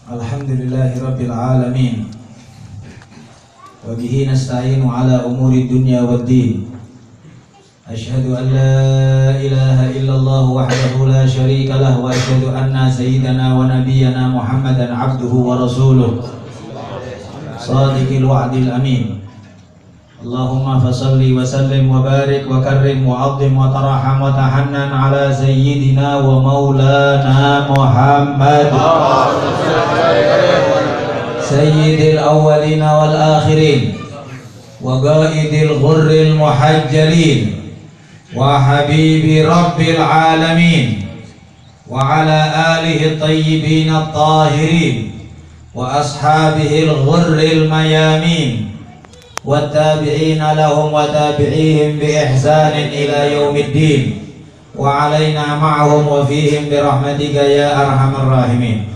Alhamdulillahi Rabbil Alamin. Wabihi nasta'inu ala umuri dunya waddin. Ashhadu an la ilaha illallah wahdahu la syarika lah. Wa ashhadu anna sayyidana wa nabiyyana Muhammadan abduhu wa rasuluh Sadiqil wa'dil amin. Allahumma fasalli wa sallim wa barik wa karrim wa azim wa taraham wa tahannan ala sayyidina wa maulana Muhammad sayyidil awwalina wal akhirin wa qaidil ghurril muhajjalin wa habibi rabbil alamin wa ala alihi tayyibin at-tahirin wa ashabihil ghurril mayamin والتابعين لهم وتابعيهم بإحسان إلى يوم الدين وعلينا معهم وفيهم برحمتك يا أرحم الراحمين.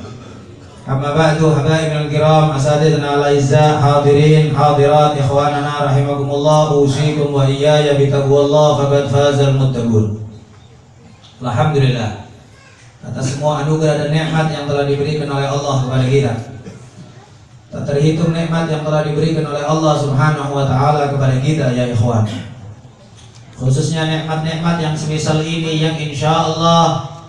أما بعد حبايبنا الكرام أساتذتنا الأعزاء حاضرين حاضرات إخواننا رحمكم الله أوصيكم وإياي بتقوى الله فقد فاز المتقون. Alhamdulillah atas semua anugerah dan nikmat yang telah diberikan oleh Allah kepada kita. Tak terhitung nikmat yang telah diberikan oleh Allah Subhanahu wa taala kepada kita ya ikhwan. Khususnya nikmat-nikmat yang semisal ini yang insyaallah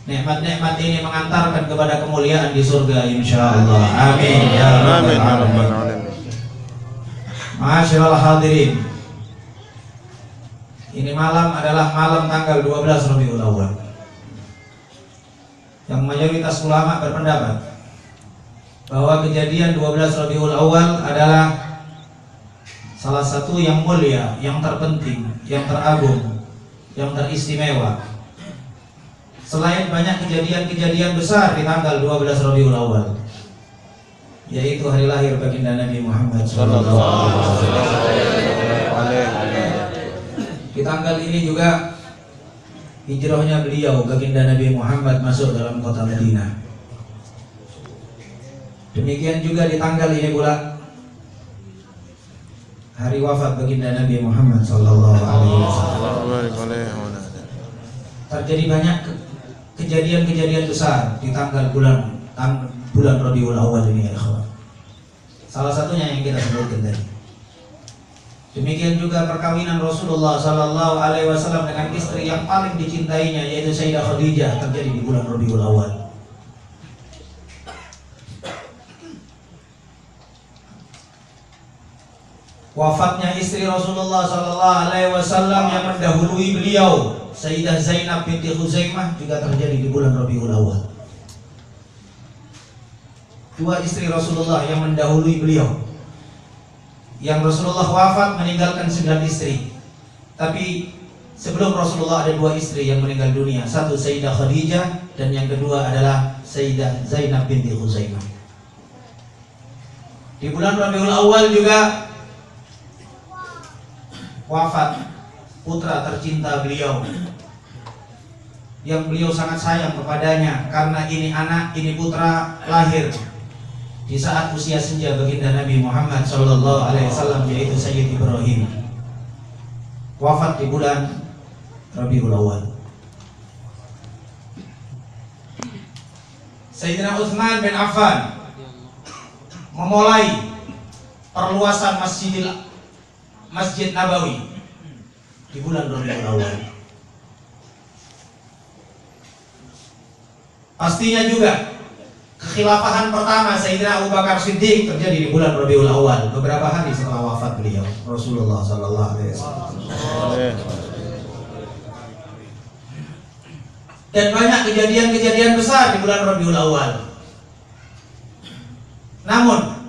nikmat-nikmat ini mengantarkan kepada kemuliaan di surga insyaallah. Amin ya rabbal alamin. Ma'asyiral hadirin. Ini malam adalah malam tanggal 12 Rabiul Awal. Yang mayoritas ulama berpendapat bahwa kejadian 12 Rabiul Awal adalah salah satu yang mulia, yang terpenting, yang teragung, yang teristimewa. Selain banyak kejadian-kejadian besar di tanggal 12 Rabiul Awal, yaitu hari lahir baginda Nabi Muhammad SAW. Di tanggal ini juga hijrahnya beliau baginda Nabi Muhammad masuk dalam kota Madinah. Demikian juga di tanggal ini pula hari wafat baginda Nabi Muhammad sallallahu alaihi wasallam. Terjadi banyak kejadian-kejadian besar di tanggal bulan Rabiul Awal ini ya ikhwan. Salah satunya yang kita sebutkan tadi. Demikian juga perkawinan Rasulullah sallallahu alaihi wasallam dengan istri yang paling dicintainya yaitu Sayyidah Khadijah terjadi di bulan Rabiul Awal. Wafatnya istri Rasulullah sallallahu alaihi wasallam yang mendahului beliau Sayyidah Zainab binti Khuzaimah juga terjadi di bulan Rabiul Awal. Dua istri Rasulullah yang mendahului beliau. Yang Rasulullah wafat meninggalkan 9 istri. Tapi sebelum Rasulullah ada 2 istri yang meninggal dunia. Satu Sayyidah Khadijah dan yang kedua adalah Sayyidah Zainab binti Khuzaimah. Di bulan Rabiul Awal juga wafat putra tercinta beliau yang beliau sangat sayang kepadanya karena ini anak, ini putra lahir di saat usia senja baginda Nabi Muhammad sallallahu alaihi wasallam yaitu Sayyid Ibrahim. Wafat di bulan Rabiul Awal. Sayyidina Utsman bin Affan memulai perluasan Masjid Nabawi di bulan Rabiul Awal. Pastinya juga kekhilafahan pertama Sayyidina Abu Bakar Siddiq terjadi di bulan Rabiul Awal, beberapa hari setelah wafat beliau Rasulullah sallallahu alaihi wasallam. Dan banyak kejadian-kejadian besar di bulan Rabiul Awal. Namun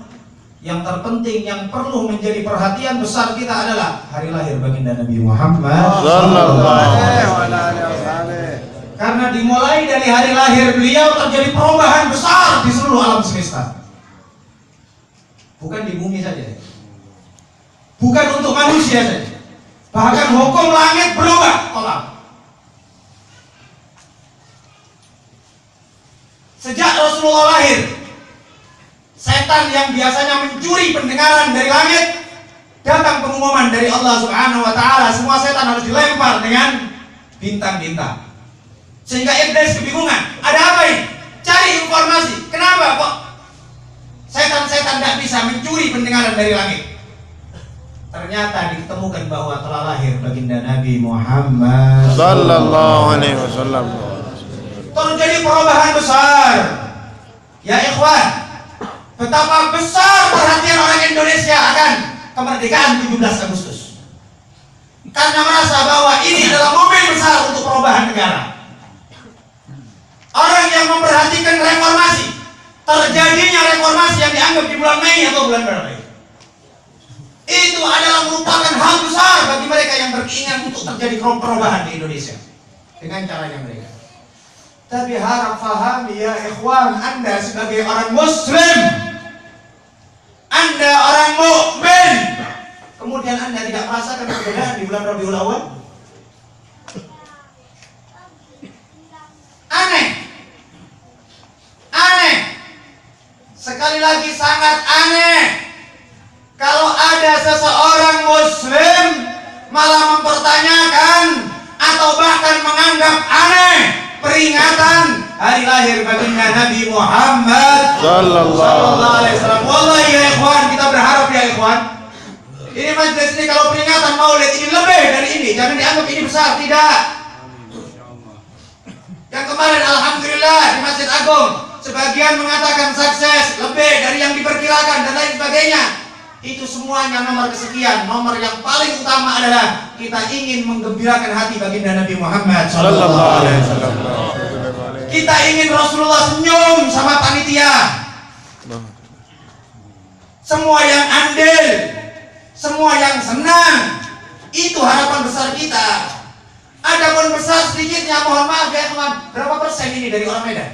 yang terpenting yang perlu menjadi perhatian besar kita adalah hari lahir baginda Nabi Muhammad sallallahu alaihi wasallam. Karena dimulai dari hari lahir beliau terjadi perubahan besar di seluruh alam semesta. Bukan di bumi saja. Bukan untuk manusia saja. Bahkan hukum langit berubah total. Sejak Rasulullah lahir, setan yang biasanya mencuri pendengaran dari langit, datang pengumuman dari Allah Subhanahu wa taala, semua setan harus dilempar dengan bintang-bintang. Sehingga iblis kebingungan, ada apa ini? Cari informasi. Kenapa kok bisa mencuri pendengaran dari langit. Ternyata ditemukan bahwa telah lahir baginda Nabi Muhammad sallallahu alaihi wasallam. Terjadi perubahan besar. Ya ikhwan, betapa besar perhatian orang Indonesia akan kemerdekaan 17 Agustus. Karena merasa bahwa ini adalah momen besar untuk perubahan negara. Orang yang memperhatikan reformasi, terjadinya reformasi yang dianggap di bulan Mei atau bulan berapa itu adalah merupakan hal besar bagi mereka yang berkeinginan untuk terjadi perubahan di Indonesia dengan caranya mereka. Tapi harap faham ya ikhwan, Anda sebagai orang Muslim, Anda orang mukmin, kemudian Anda tidak merasakan perbedaan di bulan Rabiul Awal? Aneh. Aneh. Sekali lagi sangat aneh. Kalau ada seseorang Muslim malah mempertanyakan atau bahkan menganggap aneh peringatan hari lahir baginda Nabi Muhammad sallallahu alaihi wasallam. Wallahi ya ikhwan, kita berharap ya ikhwan, ini majelis ini kalau peringatan Maulid ini lebih dari ini, jangan dianggap ini besar, tidak. Yang kemarin alhamdulillah di Masjid Agung sebagian mengatakan sukses, lebih dari yang diperkirakan dan lain sebagainya. Itu semuanya nomor kesekian. Nomor yang paling utama adalah kita ingin menggembirakan hati baginda Nabi Muhammad sallallahu alaihi wasallam. Kita ingin Rasulullah senyum sama panitia. Semua yang andil, semua yang senang, itu harapan besar kita. Adapun besar sedikitnya, mohon maaf ya teman, berapa persen ini dari orang Medan?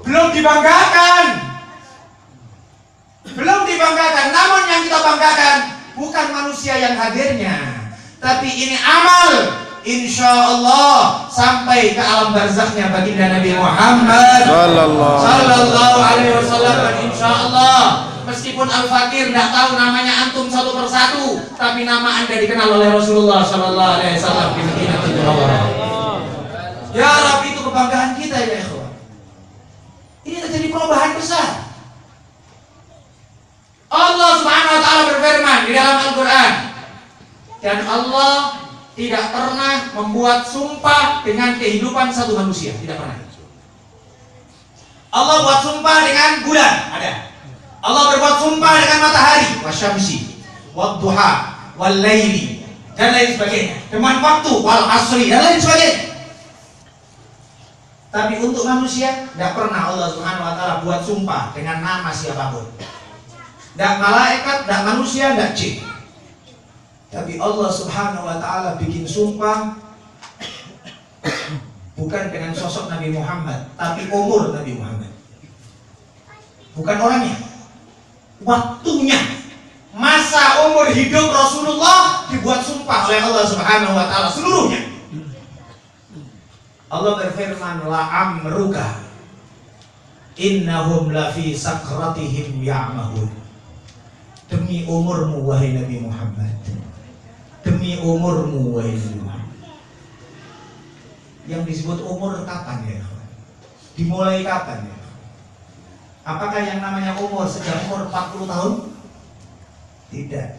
Belum dibanggakan. Belum dibanggakan. Namun yang kita banggakan bukan manusia yang hadirnya, tapi ini amal. Insya Allah sampai ke alam barzakhnya baginda Nabi Muhammad sallallahu alaihi wasallam. Dan insya Allah meskipun Al-Fakir tidak tahu namanya antum satu persatu, tapi nama anda dikenal oleh Rasulullah sallallahu alaihi wasallam di Madinatul Munawwarah. Ya Rabbi, itu kebanggaan kita ya ikhwan. Ini terjadi perubahan besar. Allah Subhanahu wa taala berfirman di dalam Al-Qur'an, dan Allah tidak pernah membuat sumpah dengan kehidupan satu manusia, tidak pernah. Allah buat sumpah dengan bulan, ada. Allah berbuat sumpah dengan matahari, wasyamsi, wadduha, wallaili, dan lain sebagainya. Dengan waktu, wal asri, dan lain sebagainya. Tapi untuk manusia, tidak pernah Allah Subhanahu wa taala buat sumpah dengan nama siapapun. Tidak malaikat, tidak manusia, tidak jin. Tapi Allah Subhanahu wa taala bikin sumpah bukan dengan sosok Nabi Muhammad, tapi umur Nabi Muhammad. Bukan orangnya, waktunya, masa umur hidup Rasulullah dibuat sumpah oleh Allah Subhanahu wa taala seluruhnya. Allah berfirman, la amruka innahum lafi sakratihim ya'mahun. Demi umurmu wahai Nabi Muhammad, demi umurmu wahai Nabi Muhammad. Yang disebut umur kapan ya? Dimulai kapan ya? Apakah yang namanya umur sejak umur 40 tahun? Tidak.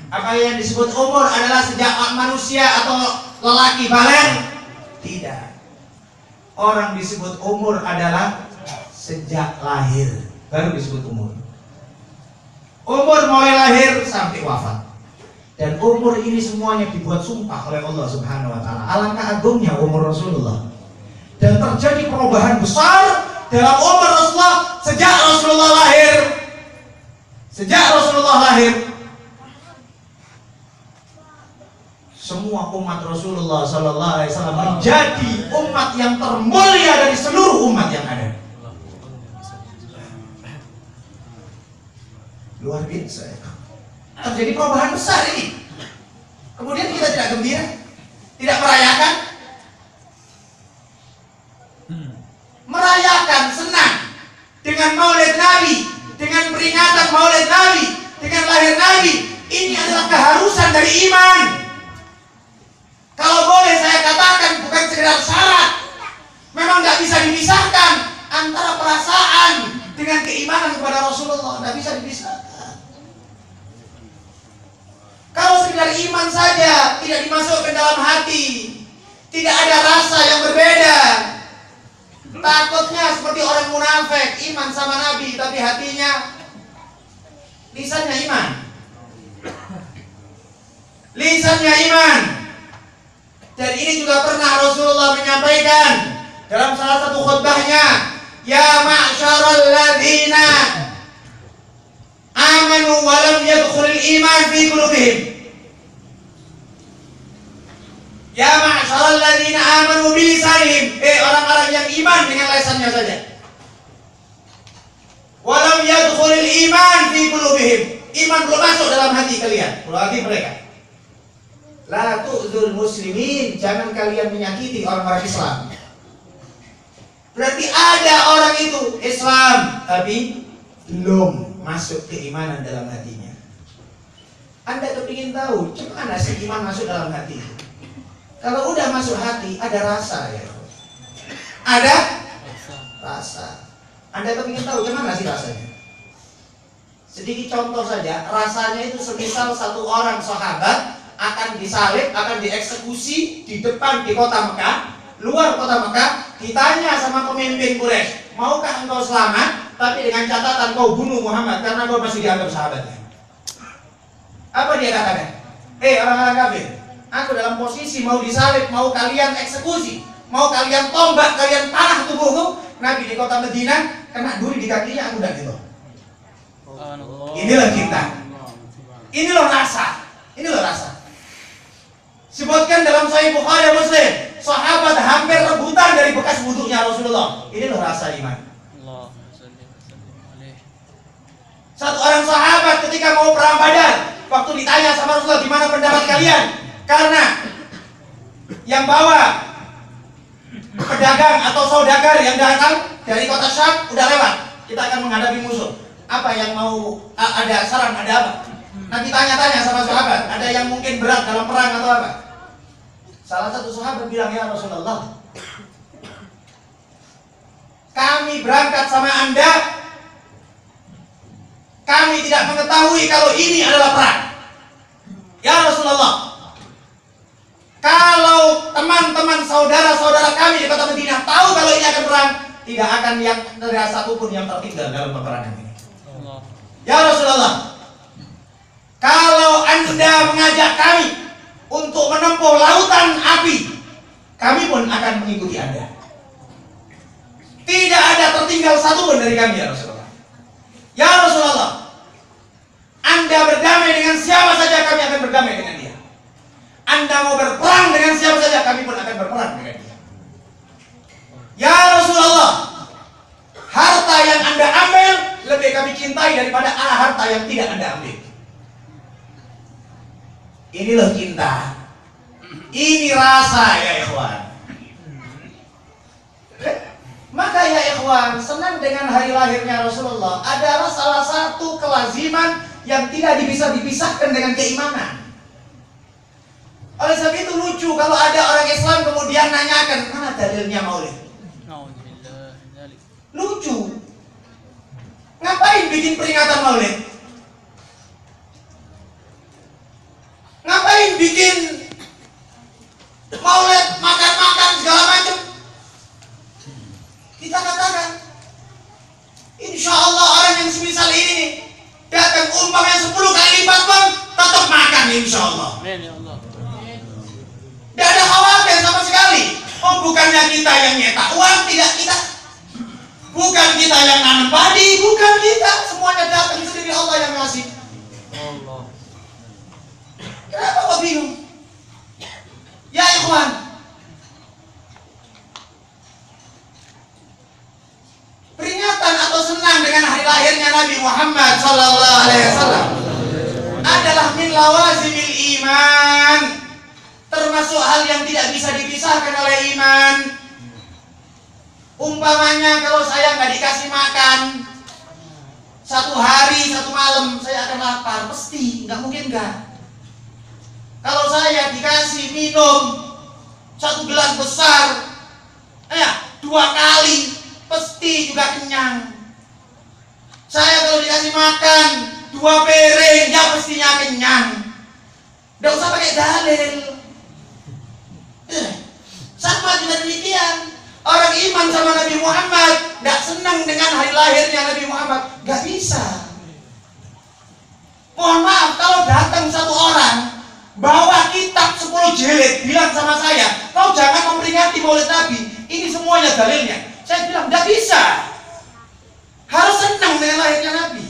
Apakah yang disebut umur adalah sejak manusia atau lelaki balik? Tidak. Orang disebut umur adalah sejak lahir, baru disebut umur. Umur mulai lahir sampai wafat. Dan umur ini semuanya dibuat sumpah oleh Allah Subhanahu wa taala. Alangkah agungnya umur Rasulullah. Dan terjadi perubahan besar dalam umur Rasulullah sejak Rasulullah lahir. Sejak Rasulullah lahir, semua umat Rasulullah sallallahu alaihi wasallam menjadi umat yang termulia dari seluruh umat yang ada. Luar biasa. Terjadi perubahan besar ini. Kemudian kita tidak gembira, tidak merayakan. Merayakan, senang dengan Maulid Nabi, dengan peringatan Maulid Nabi, dengan lahir Nabi. Ini adalah keharusan dari iman. Kalau boleh saya katakan, bukan sekedar syarat. Memang nggak bisa dipisahkan antara perasaan dengan keimanan kepada Rasulullah. Tidak bisa dipisahkan. Kalau sekedar iman saja tidak dimasukkan dalam hati, tidak ada rasa yang berbeda, takutnya seperti orang munafik, iman sama Nabi tapi hatinya, lisannya iman, lisannya iman. Dan ini juga pernah Rasulullah menyampaikan dalam salah satu khutbahnya, ya ma'syaral ladzina amanu wa lam yadkhulul iman fi qulubihim. Ya ma'syaral ladzina amanu bi lisanihim, orang-orang yang iman dengan lisannya saja. Wa lam yadkhulul iman fi qulubihim. Iman belum masuk dalam hati kalian, dalam hati mereka. La tu'dzul muslimin, jangan kalian menyakiti orang-orang Islam. Berarti ada orang itu Islam tapi belum masuk keimanan dalam hatinya. Anda kepingin tahu gimana sih iman masuk dalam hati? Kalau udah masuk hati ada rasa ya. Ada rasa. Anda kepingin tahu gimana sih rasanya? Sedikit contoh saja, rasanya itu semisal satu orang sahabat akan disalib, akan dieksekusi di depan di kota Mekah, luar kota Mekah, ditanya sama pemimpin Quraisy, maukah engkau selamat, tapi dengan catatan kau bunuh Muhammad karena kau masih dianggap sahabatnya. Apa dia katakan? Orang-orang kafir, aku dalam posisi mau disalib, mau kalian eksekusi, mau kalian tombak, kalian panah tubuhku. Nabi di kota Madinah kena duri di kakinya, aku tidak gitu. Inilah kita, inilah rasa, inilah rasa. Sebutkan dalam Sahih Bukhari Muslim, sahabat hampir rebutan dari bekas wudhunya Rasulullah. Ini loh rasa iman. Satu orang sahabat ketika mau perang Badar, waktu ditanya sama Rasulullah, gimana pendapat kalian? Karena yang bawa pedagang atau saudagar yang datang dari kota Syam udah lewat, kita akan menghadapi musuh. Apa yang mau ada saran, ada apa? Nanti tanya-tanya sama sahabat, ada yang mungkin berat dalam perang atau apa? Salah satu sahabat bilang, ya Rasulullah, kami berangkat sama Anda, kami tidak mengetahui kalau ini adalah perang. Ya Rasulullah, kalau teman-teman saudara-saudara kami di kota Madinah tahu kalau ini akan perang, tidak akan yang ada satupun yang tertinggal dalam peperangan ini. Ya Rasulullah, kalau Anda mengajak kami untuk menempuh lautan api, kami pun akan mengikuti Anda. Tidak ada tertinggal satupun dari kami, ya Rasulullah. Ya Rasulullah, Anda berdamai dengan siapa saja, kami akan berdamai dengan dia. Anda mau berperang dengan siapa saja, kami pun akan berperang dengan dia. Ya Rasulullah, harta yang Anda ambil lebih kami cintai daripada harta yang tidak Anda ambil. Inilah cinta. Ini rasa, ya ikhwan. Maka ya ikhwan, senang dengan hari lahirnya Rasulullah adalah salah satu kelaziman yang tidak bisa dipisahkan dengan keimanan. Oleh sebab itu lucu kalau ada orang Islam kemudian nanyakan, mana dalilnya maulid? Lucu. Ngapain bikin peringatan maulid? Ngapain bikin maulid, makan-makan segala macam? Kita katakan, insya Allah orang yang semisal ini datang umpamanya 10 kali lipat pun tetap makan, insya Allah. Tidak ada khawatir sama sekali. Oh, bukannya kita yang nyetak uang, tidak kita. Bukan kita yang nanam padi, bukan kita. Semuanya datang sendiri, Allah yang ngasih. Kenapa kok bingung? Ya ikhwan, peringatan atau senang dengan hari lahirnya Nabi Muhammad SAW adalah min lawazimil iman, termasuk hal yang tidak bisa dipisahkan oleh iman. Umpamanya kalau saya nggak dikasih makan 1 hari 1 malam, saya akan lapar, pasti, nggak mungkin nggak. Kalau saya dikasih minum 1 gelas besar, 2 kali, pasti juga kenyang. Saya kalau dikasih makan 2 piring, ya pastinya kenyang. Nggak usah pakai dalil. Sama juga demikian. Orang iman sama Nabi Muhammad, nggak senang dengan hari lahirnya Nabi Muhammad, nggak bisa. Mohon maaf, kalau datang satu orang bawa kitab 10 jilid, bilang sama saya, kau jangan memperingati Maulid Nabi, ini semuanya dalilnya. Saya bilang, nggak bisa. Harus senang dengan lahirnya Nabi.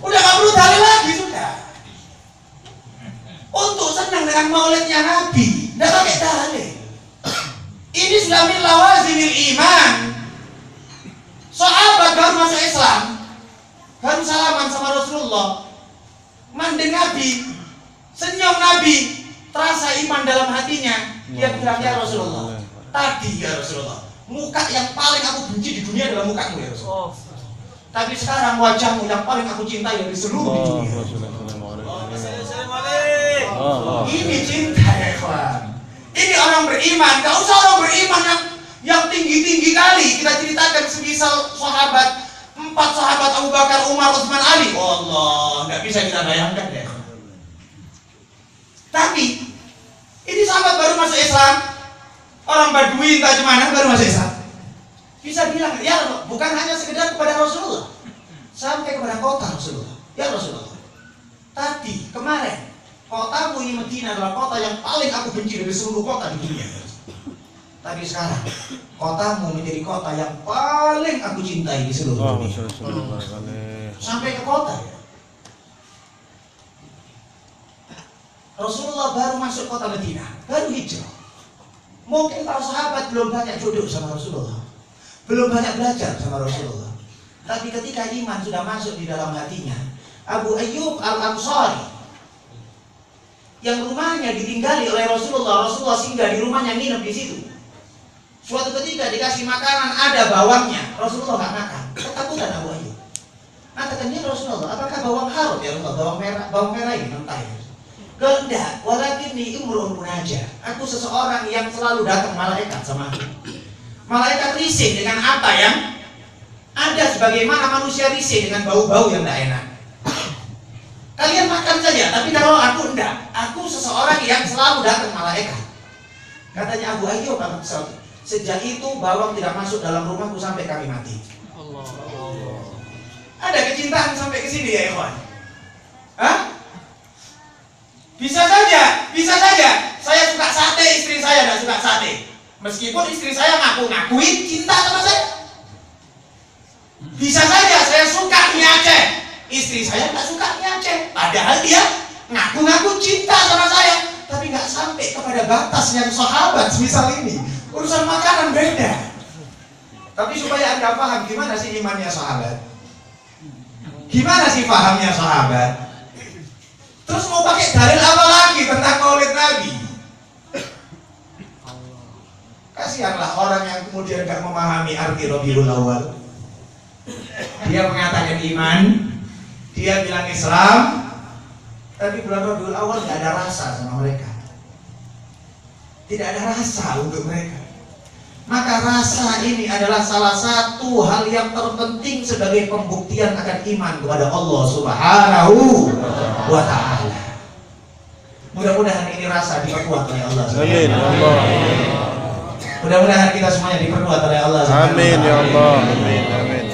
Udah nggak perlu dalil lagi, sudah. Untuk senang dengan Maulidnya Nabi, nggak pakai dalil. Ini sudah min lawazimil iman. Sahabat baru masuk Islam, baru salaman sama Rasulullah, mandeng Nabi, senyum Nabi, terasa iman dalam hatinya. Dia bilang, ya Rasulullah, tadi ya Rasulullah, muka yang paling aku benci di dunia adalah mukamu ya Rasulullah. Tapi sekarang wajahmu yang paling aku cintai dari seluruh dunia. Ini cinta ya ikhwan. Ini orang beriman. Gak usah orang beriman yang tinggi-tinggi kali. Kita ceritakan semisal sahabat, 4 sahabat Abu Bakar, Umar, Utsman, Ali. Oh Allah, gak bisa kita bayangkan ya. Tapi ini sahabat baru masuk Islam, orang Badui entah gimana baru masuk Islam, bisa bilang, ya bukan hanya sekedar kepada Rasulullah, sampai kepada kota Rasulullah. Ya Rasulullah, tadi kemarin kotamu ini Madinah adalah kota yang paling aku benci dari seluruh kota di dunia. Tapi sekarang kotamu menjadi kota yang paling aku cintai di seluruh dunia. Sampai ke kota ya. Rasulullah baru masuk kota Madinah, baru hijrah. Mungkin para sahabat belum banyak jodoh sama Rasulullah, belum banyak belajar sama Rasulullah. Tapi ketika iman sudah masuk di dalam hatinya, Abu Ayyub Al-Ansari yang rumahnya ditinggali oleh Rasulullah, Rasulullah singgah di rumahnya, nginep di situ. Suatu ketika dikasih makanan ada bawangnya, Rasulullah nggak makan, ketakutan Abu Ayyub. Katakannya Rasulullah, apakah bawang harut ya Rasulullah, bawang merah ini mentah ya? Enggak, walakin ni imrun aja. Aku seseorang yang selalu datang malaikat sama aku. Malaikat risih dengan apa yang ada, sebagaimana manusia risih dengan bau-bau yang tidak enak. Kalian makan saja, tapi kalau aku enggak, aku seseorang yang selalu datang malaikat. Katanya Abu Ayyub, sejak itu bawang tidak masuk dalam rumahku sampai kami mati. Ada kecintaan sampai ke sini ya ikhwan? Hah? Bisa saja. Saya suka sate, istri saya tidak suka sate. Meskipun istri saya ngaku-ngakuin cinta sama saya. Bisa saja saya suka mie Aceh, istri saya nggak suka mie Aceh. Padahal dia ngaku-ngaku cinta sama saya, tapi nggak sampai kepada batas yang sahabat semisal ini. Urusan makanan beda. Tapi supaya Anda paham gimana sih imannya sahabat, gimana sih pahamnya sahabat. Terus mau pakai dalil apa lagi tentang Maulid Nabi? Kasihanlah orang yang kemudian gak memahami arti Rabiul Awal. Dia mengatakan iman, dia bilang Islam, tapi bulan Rabiul Awal gak ada rasa sama mereka. Tidak ada rasa untuk mereka. Maka rasa ini adalah salah satu hal yang terpenting sebagai pembuktian akan iman kepada Allah Subhanahu wa Ta'ala. Mudah-mudahan ini rasa diperkuat oleh Allah. Amin ya Allah. Mudah-mudahan kita semuanya diperkuat oleh Allah. Amin ya Allah. Amin amin.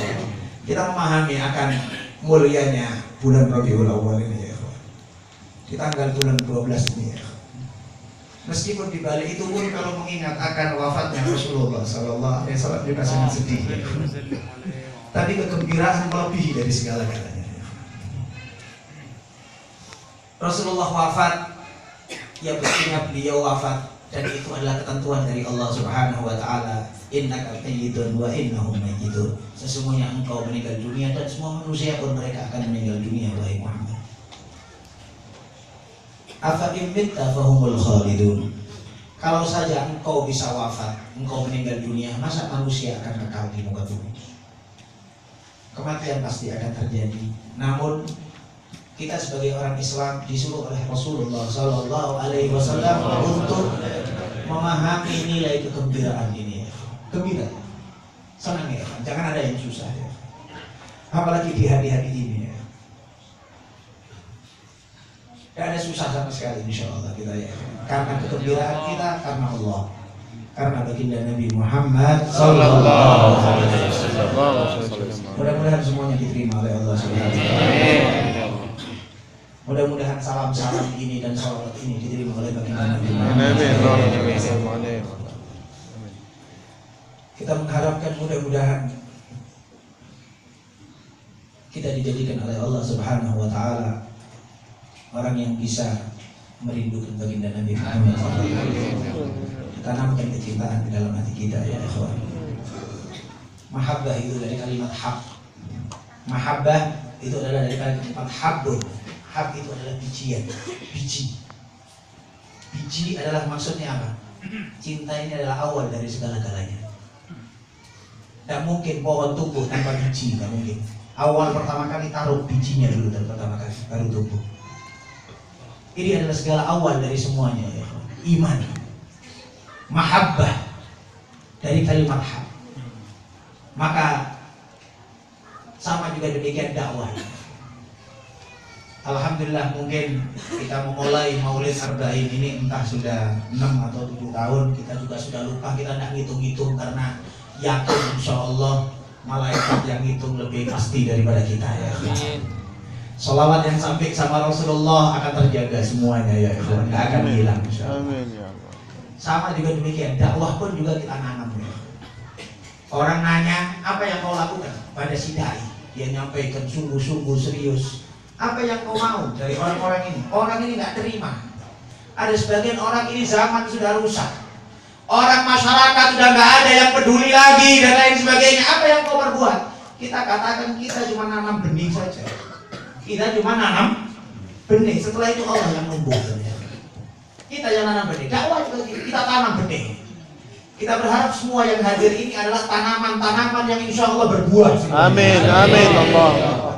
Kita memahami akan mulianya bulan Rabiul Awal ini ya. Di tanggal bulan 12 ini ya. Meskipun di balik itu pun kalau mengingat akan wafatnya Rasulullah Sallallahu Alaihi Wasallam juga sangat sedih. Tapi kegembiraan melebihi dari segala-galanya. Rasulullah wafat, ya pastinya beliau wafat, dan itu adalah ketentuan dari Allah Subhanahu Wa Taala. Innaka mayyitun wa innahum mayyitun. Sesungguhnya engkau meninggal dunia dan semua manusia pun mereka akan meninggal dunia, wahai Muhammad. Afa imitta fahumul khalidun. Kalau saja engkau bisa wafat, engkau meninggal dunia, masa manusia akan kekal di muka bumi? Kematian pasti akan terjadi. Namun kita sebagai orang Islam disuruh oleh Rasulullah Sallallahu Alaihi Wasallam untuk memahami nilai kegembiraan ini. Gembira, senang ya, jangan ada yang susah ya. Apalagi di hari-hari ini ya. Tidak ada susah sama sekali insya Allah kita ya. Karena kegembiraan kita karena Allah, karena baginda Nabi Muhammad Sallallahu Alaihi Wasallam. Mudah-mudahan semuanya diterima oleh Allah Subhanahu Wa Taala. Mudah-mudahan salam-salam ini dan salawat ini diterima oleh baginda Nabi Muhammad. Kita mengharapkan mudah-mudahan kita dijadikan oleh Allah Subhanahu Wa Taala orang yang bisa merindukan baginda Nabi Muhammad. Tanamkan kecintaan di dalam hati kita ya ikhwan. Mahabbah itu dari kalimat hab. Mahabbah itu adalah dari kalimat habbun. Hab itu adalah bijian, biji. Biji adalah maksudnya apa? Cinta ini adalah awal dari segala-galanya. Tidak mungkin pohon tumbuh tanpa biji, tidak mungkin. Awal pertama kali taruh bijinya dulu dan pertama kali baru tumbuh. Ini adalah segala awal dari semuanya ya. Iman, mahabbah dari kalimat hab. Maka sama juga demikian dakwah. Alhamdulillah mungkin kita memulai Maulid Arba'in ini entah sudah 6 atau 7 tahun, kita juga sudah lupa, kita tidak ngitung-ngitung karena yakin insya Allah malaikat yang ngitung lebih pasti daripada kita ya. Salawat yang sampai sama Rasulullah akan terjaga semuanya ya, tidak akan hilang insya Allah. Sama juga demikian, dakwah pun juga kita nanam ya. Orang nanya apa yang kau lakukan pada si dai, dia nyampaikan sungguh-sungguh serius. Apa yang kau mau dari orang-orang ini? Orang ini nggak terima. Ada sebagian orang ini zaman sudah rusak. Orang masyarakat sudah nggak ada yang peduli lagi dan lain sebagainya. Apa yang kau perbuat? Kita katakan kita cuma nanam benih saja. Kita cuma nanam benih. Setelah itu Allah yang numbuhkan. Kita yang nanam benih. Dakwah juga kita tanam benih. Kita berharap semua yang hadir ini adalah tanaman-tanaman yang insya Allah berbuah. Amin, amin Allah.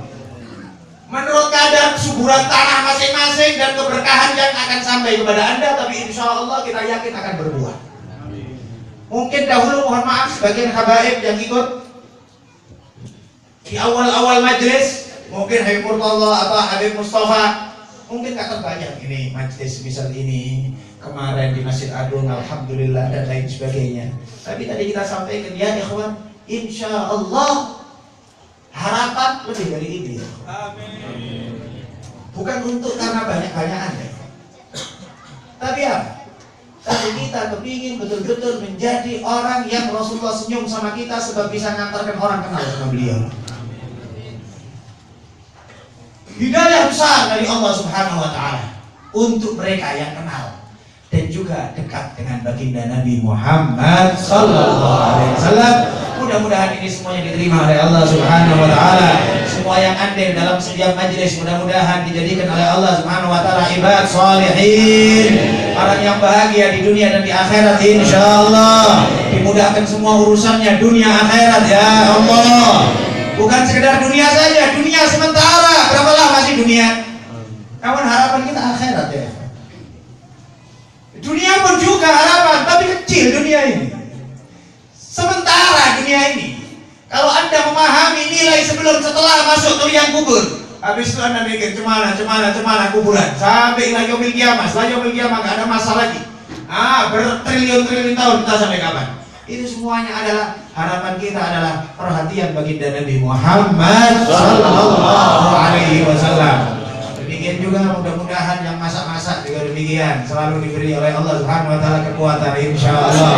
Menurut kadar kesuburan tanah masing-masing dan keberkahan yang akan sampai kepada Anda, tapi insya Allah kita yakin akan berbuah. Mungkin dahulu mohon maaf sebagian habaib yang ikut di awal-awal majelis, mungkin Habib Murtala atau Habib Mustafa, mungkin gak terbayang ini majelis misal ini kemarin di Masjid Agung, alhamdulillah dan lain sebagainya. Tapi tadi kita sampaikan ya ikhwan, insya Allah harapan lebih dari ini. Amin. Bukan untuk karena banyak-banyakan ya. Tapi apa? Tapi kita kepingin betul-betul menjadi orang yang Rasulullah senyum sama kita sebab bisa ngantarkan orang kenal sama beliau. Hidayah besar dari Allah Subhanahu Wa Taala untuk mereka yang kenal dan juga dekat dengan baginda Nabi Muhammad Sallallahu Alaihi Wasallam. Mudah-mudahan ini semuanya diterima oleh Allah Subhanahu Wa Taala. Semua yang andil dalam setiap majelis mudah-mudahan dijadikan oleh Allah Subhanahu Wa Taala ibad salihin, orang yang bahagia di dunia dan di akhirat insyaallah. Dimudahkan semua urusannya dunia akhirat ya Allah. Bukan sekedar dunia saja, dunia sementara. Berapa lama sih dunia? Namun harapan kita akhirat ya. Dunia pun juga harapan, tapi kecil dunia ini. Sementara dunia ini. Kalau Anda memahami nilai sebelum setelah masuk ke liang kubur, habis itu Anda mikir cemana kuburan sampai ila yaumil qiyamah. Setelah yaumil qiyamah nggak ada masa lagi. Bertriliun-triliun tahun kita sampai kapan? Itu semuanya adalah harapan kita adalah perhatian baginda Nabi Muhammad Sallallahu Alaihi Wasallam. Demikian juga mudah-mudahan yang masak-masak juga demikian selalu diberi oleh Allah Subhanahu Wa Taala kekuatan insyaallah.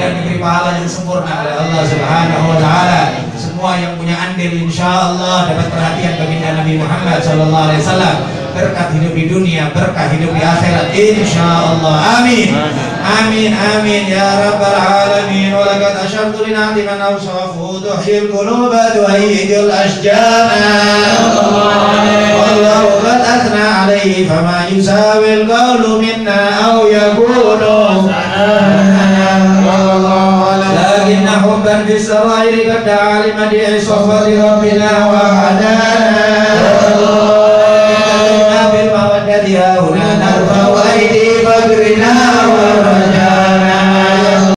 Dan diberi pahala yang sempurna oleh Allah Subhanahu Wa Taala. Semua yang punya andil insyaallah dapat perhatian baginda Nabi Muhammad Sallallahu Alaihi Wasallam. Berkat hidup di dunia, berkah hidup di akhirat insyaallah. Amin. Amin amin ya rabbal alamin. Wa laqad asyartu li na'ti man awsafu tuhyil quluba tuhayyidul ashjana. Wallahu qad athna alayhi fama yusawil qawlu minna aw yakunu lakinna hubban fis sarairi qad alima di safati rabbina wa hadana. هنا نرفع أيدي فقرنا